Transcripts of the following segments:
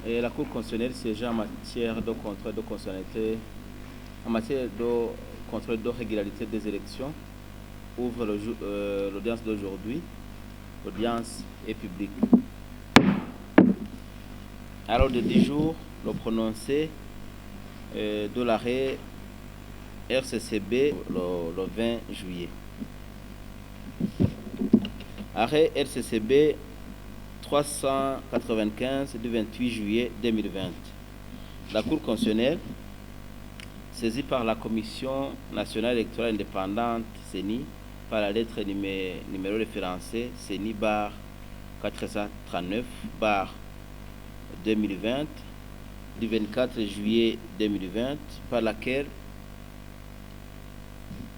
Et la Cour constitutionnelle siégeant en matière de contrôle de constitutionnalité, en matière de contrôle de régularité des élections, ouvre l'audience d'aujourd'hui. L'audience est publique. À l'ordre de 10 jours, le prononcé de l'arrêt RCCB le 20 juillet. Arrêt RCCB 395 du 28 juillet 2020. La Cour constitutionnelle, saisie par la Commission nationale électorale indépendante CENI, par la lettre numéro référencé CENI bar 439 bar 2020 du 24 juillet 2020, par laquelle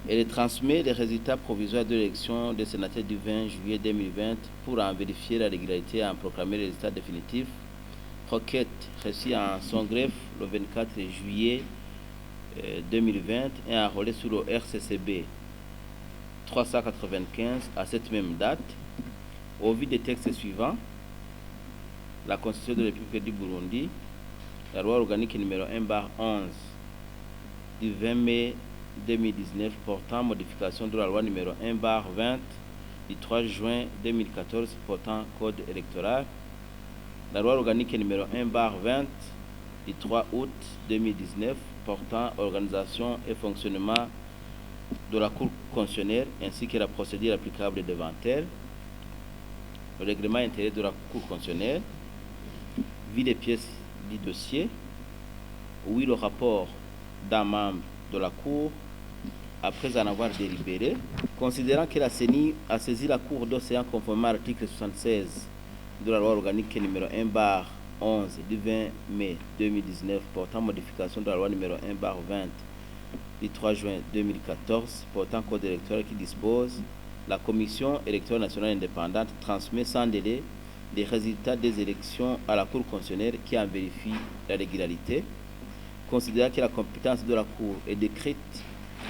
elle transmet les résultats provisoires de l'élection des sénateurs du 20 juillet 2020 pour en vérifier la régularité et en proclamer les résultats définitifs. Requête reçue en son greffe le 24 juillet 2020 et enrôlée sur le RCCB 395 à cette même date. Au vu des textes suivants, la Constitution de la République du Burundi, la loi organique numéro 1/11 du 20 mai 2019 portant modification de la loi numéro 1/20 du 3 juin 2014 portant code électoral, la loi organique numéro 1/20 du 3 août 2019 portant organisation et fonctionnement de la Cour constitutionnelle ainsi que la procédure applicable devant elle, le règlement intérieur de la Cour constitutionnelle, vu les pièces du dossier, oui le rapport d'un membre de la Cour après en avoir délibéré, considérant que la CENI a saisi la Cour d'océan conformément à l'article 76 de la loi organique numéro 1/11 du 20 mai 2019 portant modification de la loi numéro 1/20 du 3 juin 2014 portant code électoral qui dispose, la Commission électorale nationale indépendante transmet sans délai les résultats des élections à la Cour constitutionnelle qui en vérifie la régularité, considérant que la compétence de la Cour est décrite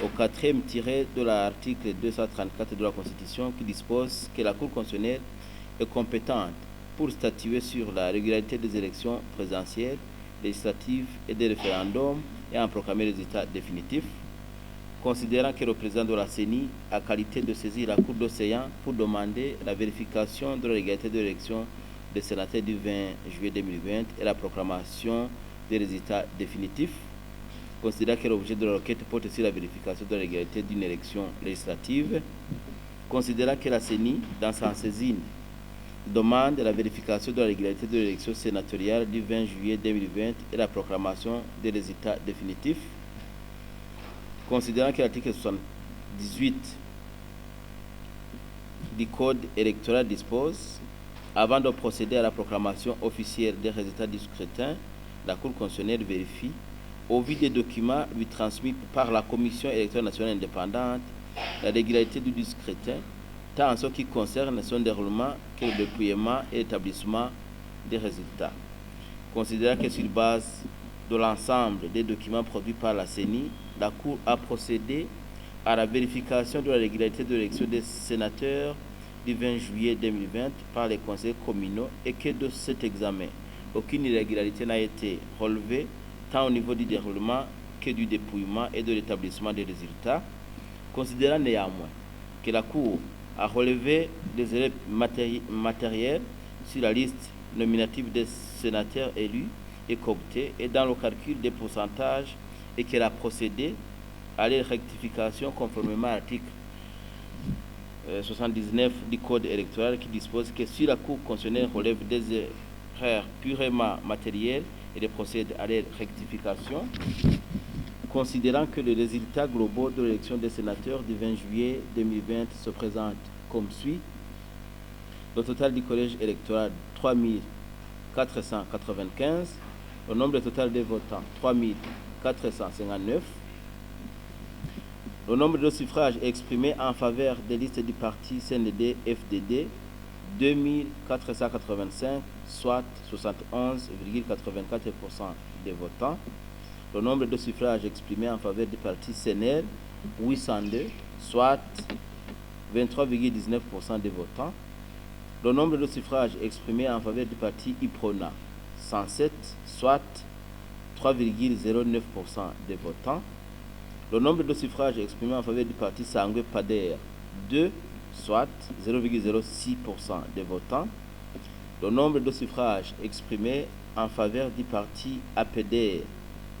au 4e tiré de l'article 234 de la Constitution qui dispose que la Cour constitutionnelle est compétente pour statuer sur la régularité des élections présidentielles, législatives et des référendums et en proclamer les résultats définitifs, considérant que le président de la CENI a qualité de saisir la Cour d'océan pour demander la vérification de la légalité de l'élection des sénateurs du 20 juillet 2020 et la proclamation des résultats définitifs, considérant que l'objet de la requête porte sur la vérification de la légalité d'une élection législative, considérant que la CENI, dans sa saisine, demande la vérification de la légalité de l'élection sénatoriale du 20 juillet 2020 et la proclamation des résultats définitifs, considérant que l'article 78 du Code électoral dispose, avant de procéder à la proclamation officielle des résultats du scrutin, la Cour constitutionnelle vérifie, au vu des documents lui transmis par la Commission électorale nationale indépendante, la régularité du scrutin, tant en ce qui concerne son déroulement que le dépouillement et l'établissement des résultats. Considérant que sur base de l'ensemble des documents produits par la CENI, la Cour a procédé à la vérification de la régularité de l'élection des sénateurs du 20 juillet 2020 par les conseils communaux et que de cet examen, aucune irrégularité n'a été relevée tant au niveau du déroulement que du dépouillement et de l'établissement des résultats, considérant néanmoins que la Cour a relevé des erreurs matérielles sur la liste nominative des sénateurs élus et cooptés et dans le calcul des pourcentages et qu'elle a procédé à leur rectification conformément à l'article 79 du Code électoral qui dispose que si la Cour constitutionnelle relève des erreurs purement matérielles et procède à leur rectification, considérant que les résultats globaux de l'élection des sénateurs du 20 juillet 2020 se présentent comme suit. Le total du collège électoral 3495, le nombre total des votants 3459, le nombre de suffrages exprimés en faveur des listes du parti CNDD-FDD 2485, soit 71,84% des votants. Le nombre de suffrages exprimés en faveur du parti CNL 802, soit 23,19% des votants. Le nombre de suffrages exprimés en faveur du parti IPRONA 107, soit 3,09% des votants. Le nombre de suffrages exprimés en faveur du parti Sangwe Pader, 2, soit 0,06% des votants. Le nombre de suffrages exprimés en faveur du parti APD,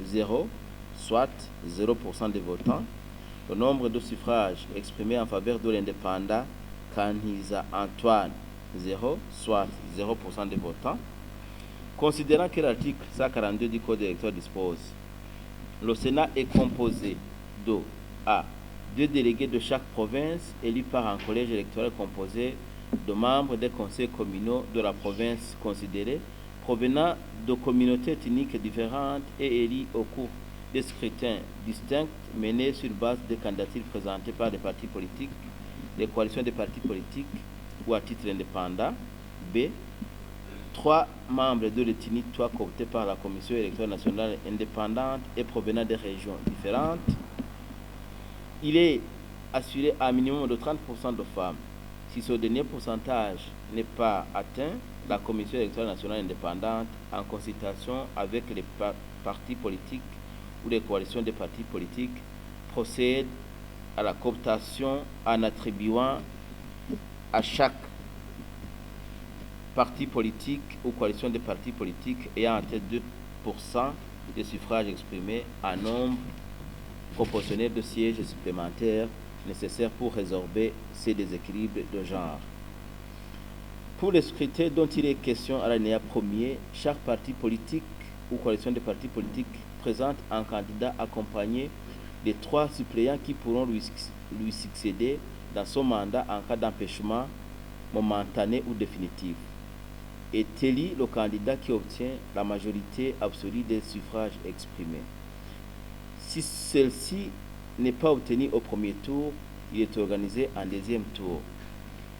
0, soit 0% des votants. Le nombre de suffrages exprimés en faveur de l'indépendant Kanhiza Antoine, 0, soit 0% des votants. Considérant que l'article 142 du Code électoral dispose, le Sénat est composé de A. 2 délégués de chaque province élus par un collège électoral composé de membres des conseils communaux de la province considérée, provenant de communautés ethniques différentes et élus au cours des scrutins distincts menés sur base des candidatures présentées par des partis politiques, des coalitions de partis politiques ou à titre indépendant. B. 3 membres de l'ethnie cooptés par la Commission électorale nationale indépendante et provenant des régions différentes. Il est assuré à un minimum de 30% de femmes. Si ce dernier pourcentage n'est pas atteint, la Commission électorale nationale indépendante, en consultation avec les partis politiques ou les coalitions des partis politiques, procède à la cooptation en attribuant à chaque parti politique ou coalition des partis politiques ayant en tête 2% des suffrages exprimés en nombre proportionnel de sièges supplémentaires nécessaires pour résorber ces déséquilibres de genre. Pour les scrutins dont il est question à l'alinéa 1er, chaque parti politique ou coalition de partis politiques présente un candidat accompagné des 3 suppléants qui pourront lui succéder dans son mandat en cas d'empêchement momentané ou définitif. Est élu le candidat qui obtient la majorité absolue des suffrages exprimés. Si celle-ci n'est pas obtenue au premier tour, il est organisé en deuxième tour.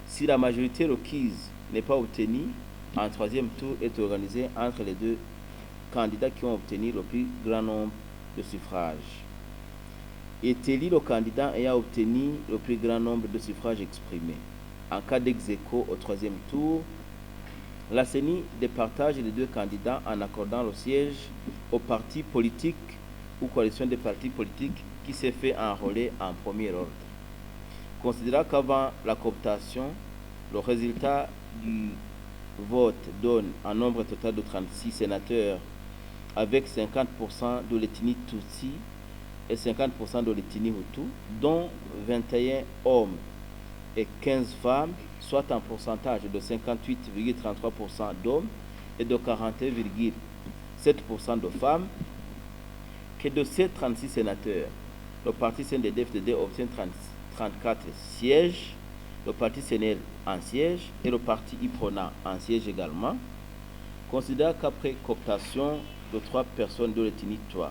Si la majorité requise n'est pas obtenue, un troisième tour est organisé entre les 2 candidats qui ont obtenu le plus grand nombre de suffrages. Est élu le candidat ayant obtenu le plus grand nombre de suffrages exprimés. En cas d'ex-aequo au troisième tour, la CENI départage les 2 candidats en accordant le siège au parti politique ou coalition des partis politiques qui s'est fait enrôler en premier ordre. Considérant qu'avant la cooptation, le résultat du vote donne un nombre total de 36 sénateurs avec 50% de l'ethnie Tutsi et 50% de l'ethnie Hutu, dont 21 hommes et 15 femmes, soit un pourcentage de 58,33% d'hommes et de 41,7% de femmes, que de ces 36 sénateurs, le parti CNDD-FDD obtient 34 sièges, le parti CNL un siège et le parti IPRONA un siège également. Considère qu'après cooptation de 3 personnes de l'ethnie Twa,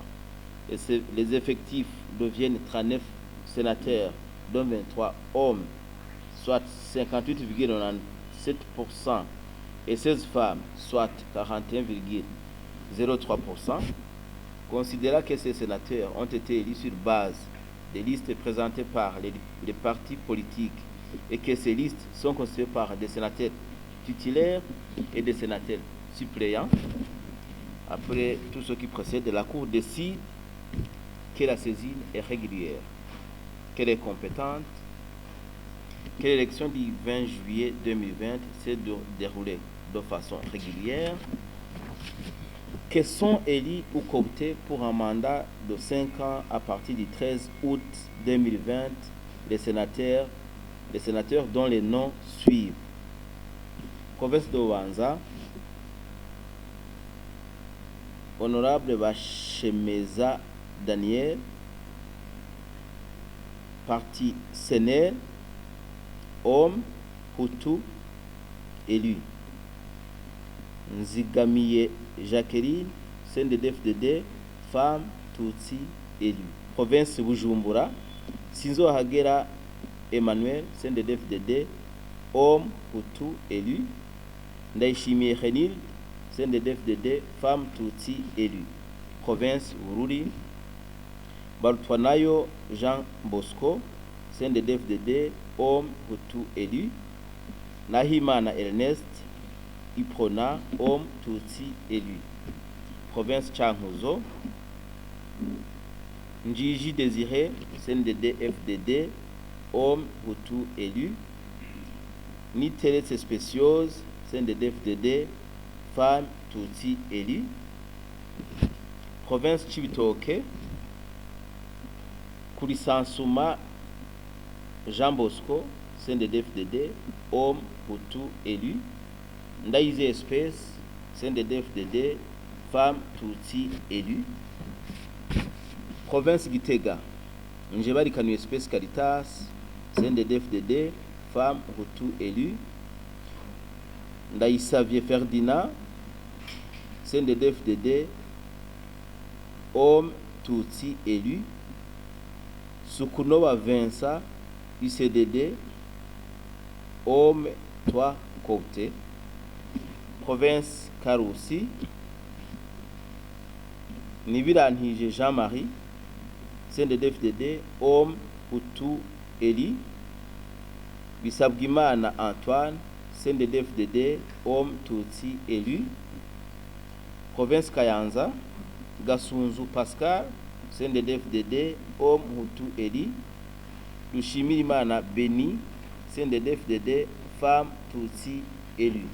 les effectifs deviennent 39 sénateurs, dont 23 hommes, soit 58,97%, et 16 femmes, soit 41,03%. Considérant que ces sénateurs ont été élus sur base des listes présentées par les partis politiques et que ces listes sont constituées par des sénateurs titulaires et des sénateurs suppléants, après tout ce qui précède, la Cour décide que la saisine est régulière, qu'elle est compétente, que l'élection du 20 juillet 2020 s'est déroulée de façon régulière, que sont élus ou cooptés pour un mandat de 5 ans à partir du 13 août 2020 les sénateurs dont les noms suivent. Province de Wanza, Honorable Bachemeza Daniel, Parti Sénère, homme, Hutu, élu. Nzigamiye Jacqueline, CNDD-FDD, femme, Tutsi, élu. Province Bujumbura, Sinzo Hagera Emmanuel, CNDD-FDD, homme, Hutu, élu. Ndaishimiye Renil, CNDD-FDD, femme, Tutsi, élu. Province Bururi, Barutwanayo Jean Bosco, CNDD-FDD, homme, Hutu, élu. Nahimana Ernest, Iprona, homme, Tutsi, élu. Province Chankuzo, Njiji Désiré, CNDD, FDD, homme, Hutu, élu. Niteretse Spéciose, CNDD, FDD, femme, Tutsi, élu. Province Chibitoke, Kurisansuma, Jean Bosco, CNDD, FDD, homme, Hutu, élu. Ndaïze Espèce, CNDD, FDD, femme, Tutsi, élu. Province Gitega, Njebari Kanu Espèce Caritas, CNDD, FDD, femme, Hutu, élu. Ndaïsavie Ferdinand, CNDD, FDD, homme, Tutsi, élu. Sukunova Vincent, UCDD, homme, toi, Côté. Province Karusi, Nibirantije Jean-Marie, CNDD, FDD, homme, Hutu, élu. Bisabwimana Antoine, CNDD, FDD, homme, Tutsi, élu. Province Kayanza, Gasunzu Pascal, CNDD, FDD, homme, Hutu, élu. Dushimirimana Beni, CNDD, FDD, femme, Tutsi, élu.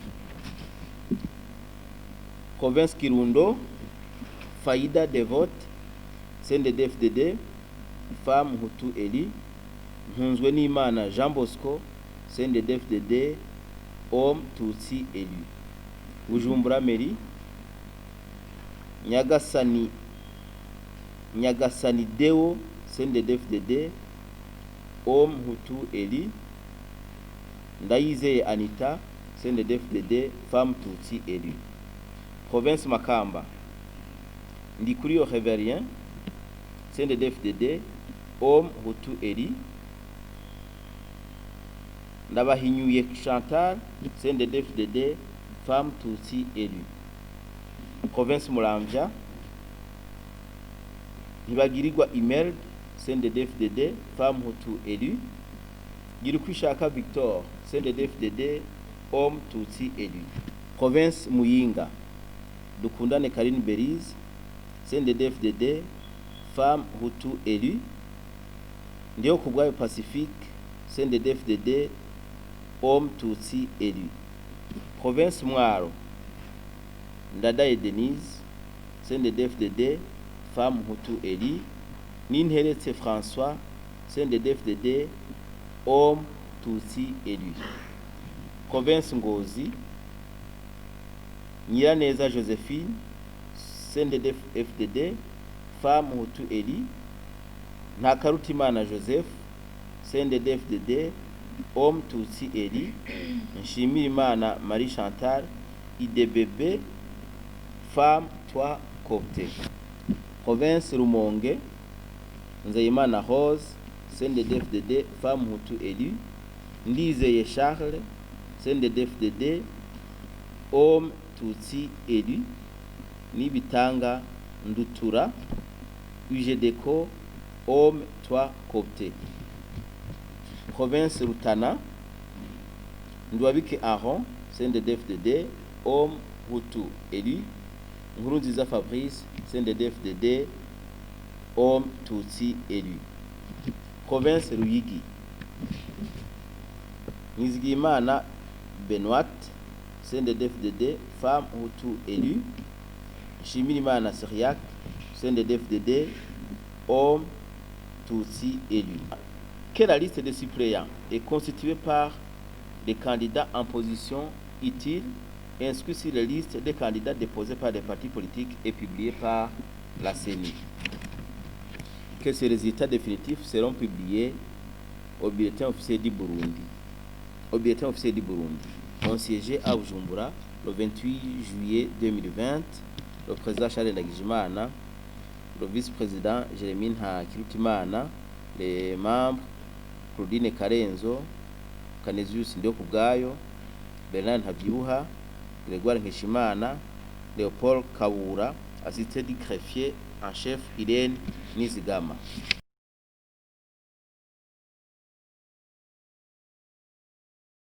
Province Kirundo, Faïda Devote, CNDD, FDD, femme, Hutu, élu. Nhunzwenimana Jean Bosco, CNDD, FDD, homme, Tutsi, élu. Bujumbura Mairie, Nyagasani Deo, CNDD, FDD, homme, Hutu, élu. Ndaïze Anita, CNDD, FDD, femme, Tutsi, élu. Province Makamba, Ndikurio Révérien, CNDD, FDD, homme, Hutu, élu. Ndabahinyuye Chantal, CNDD, FDD, femme, Tutsi, élu. Province Muramvya, Ntibagirirwa Imelda, CNDD, FDD, femme, Hutu, élu. Girukwishaka Victor, CNDD, FDD, homme, Tutsi, élu. Province Muyinga, Dukundane Karine Berize, CNDD, FDD, femme, Hutu, élu. Ndiyo Kubwayo Pacifique, CNDD, FDD, homme, Tutsi, élu. Province Mwaro, Ndadaye Denise, CNDD, FDD, femme, Hutu, élu. Ninteretse François, CNDD, FDD, homme, Tutsi, élu. Province Ngozi, Nyiraneza Josephine, CNDD, FDD, femme, Hutu, élu. Ntakarutimana Joseph, CNDD, FDD, homme, Tutsi, élu. Nshimirimana Marie Chantal, IDBB, femme, toi, Côté. Province Rumonge, Nzeyimana Rose, CNDD, FDD, femme, Hutu, élu. Ndizeye Charles, CNDD, FDD, homme, Tutsi, élu. Nibitanga Ndutura, UGDECO, homme, toi, Côté. Province Rutana, Ndwabike Aaron, CNDD, FDD, homme, Hutu, élu. Nkurunziza Fabrice, CNDD, FDD, homme, Tutsi, élu. Province Ruyigi, Nizigimana Benoît, CNDD, FDD, femme, Hutu, élu. Nshimirimana Syriac, CNDD, FDD, homme, Tutsi, élu. Que la liste des suppléants est constituée par des candidats en position utile inscrits sur la liste des candidats déposés par des partis politiques et publiés par la CENI. Que ces résultats définitifs seront publiés au bulletin officiel du Burundi. On siégeait à Bujumbura le 28 juillet 2020, le président Charles Ndagijimana, le vice-président Jeremie Ntakirutimana, les membres Claudine Karenzo, Canisius Ndiyokubwayo, Bernard Ntabyibuha, Grégoire Nkeshimana, Léopold Kabura, assisté du greffier en chef Irène Nizigama.